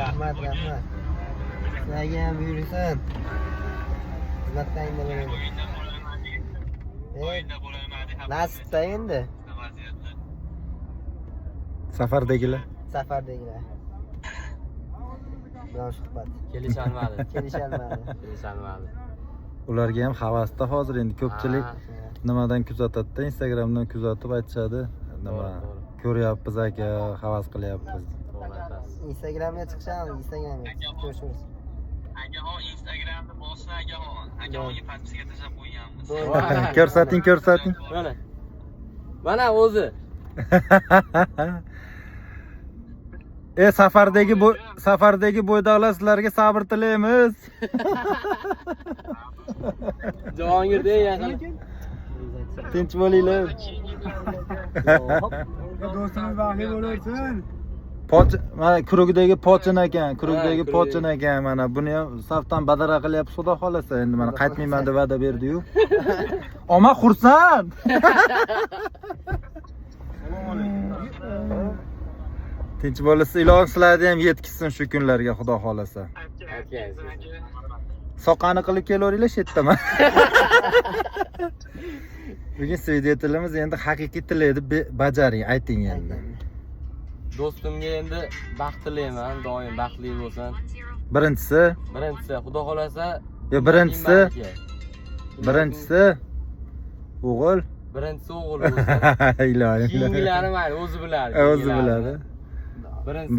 Rahmat. Sizlarga ham buyursin. Xizmatdangda bo'laman. Nasibda endi. Safardagilar. Bilan suhbat. Kelishalmadi. Ularga ham havasda hozir endi ko'pchilik nimadan kuzatadi-da, Instagramdan kuzatib aytishadi. Nima ko'ryapmiz aka, havas qilyapmiz. Instagramga chiqishamiz, Instagramga ko'rishamiz. Agaxon Instagramni bossin agaxon. Agaxonga podpiska tashlab qo'yganmiz. Ko'rsating. Mana o'zi. Safardagi bo'ydoqlar sizlarga sabr tilaymiz. Jahongir dey yaqin. Tinch bo'linglar. Do'stimiz baxtli bo'lsin. Mana kurugdagi pochin ekan, mana buni ham safdan badara qilyapti, xudo xolasa. Endi mana qaytmayman deb va'da berdi-yu. Oma xursand. Tinch bo'lsa, ilohim sizlarni ham yetkizsin shu kunlarga, xudo xolasa. Soqani qilib kelaveringlar shu yerdaman. Bugun svidetiyamiz endi haqiqiy tilni bajaring, ayting endi. Do'stimga endi baxt tilayman, doim baxtli bo'lsin. Birinchisi, xudo xolasa. Birinchisi o'g'il. Birinchisi o'g'il bo'lsin. Ilohim. Keyingilari mayli, o'zi biladi.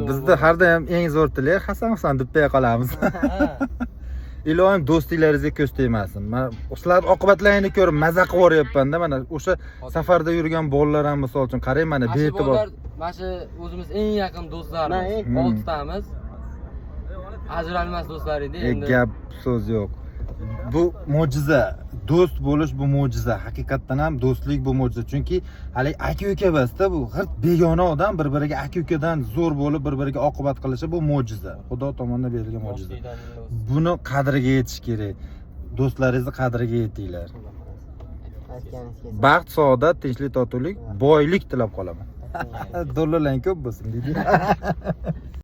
Bizda har doim eng zo'r tilak Hasan Husan deb qolamiz. Ilohim do'stlaringizga ko'z tegmasin. Mana sizlar oqibatlaringni ko'rib maza qilib o'ryapman-da. Mana o'sha safarda yurgan bolalar ham misol uchun qarang, mana bee'tibor. Mana shu o'zimiz eng yaqin do'stlarimiz, 6 tamiz. Ajralmas do'stlar edi endi. Gap so'z yo'q. Bu mo'jiza. Do'st bo'lish bu mo'jiza. Haqiqatan ham do'stlik bu mo'jiza. Chunki hali aka-uka emas-da bu. G'irt begona odam bir-biriga aka-ukadan zo'r bo'lib bir-biriga oqibat qilishi bu mo'jiza. Xudo tomonidan berilgan mo'jiza. Buni qadriga yetish kerak. Do'stlaringizni qadriga yetinglar. Baxt, saodat, tinchlik, totuvlik, boylik tilab qolaman. Dollarlar ko'p bo'lsin, deydi.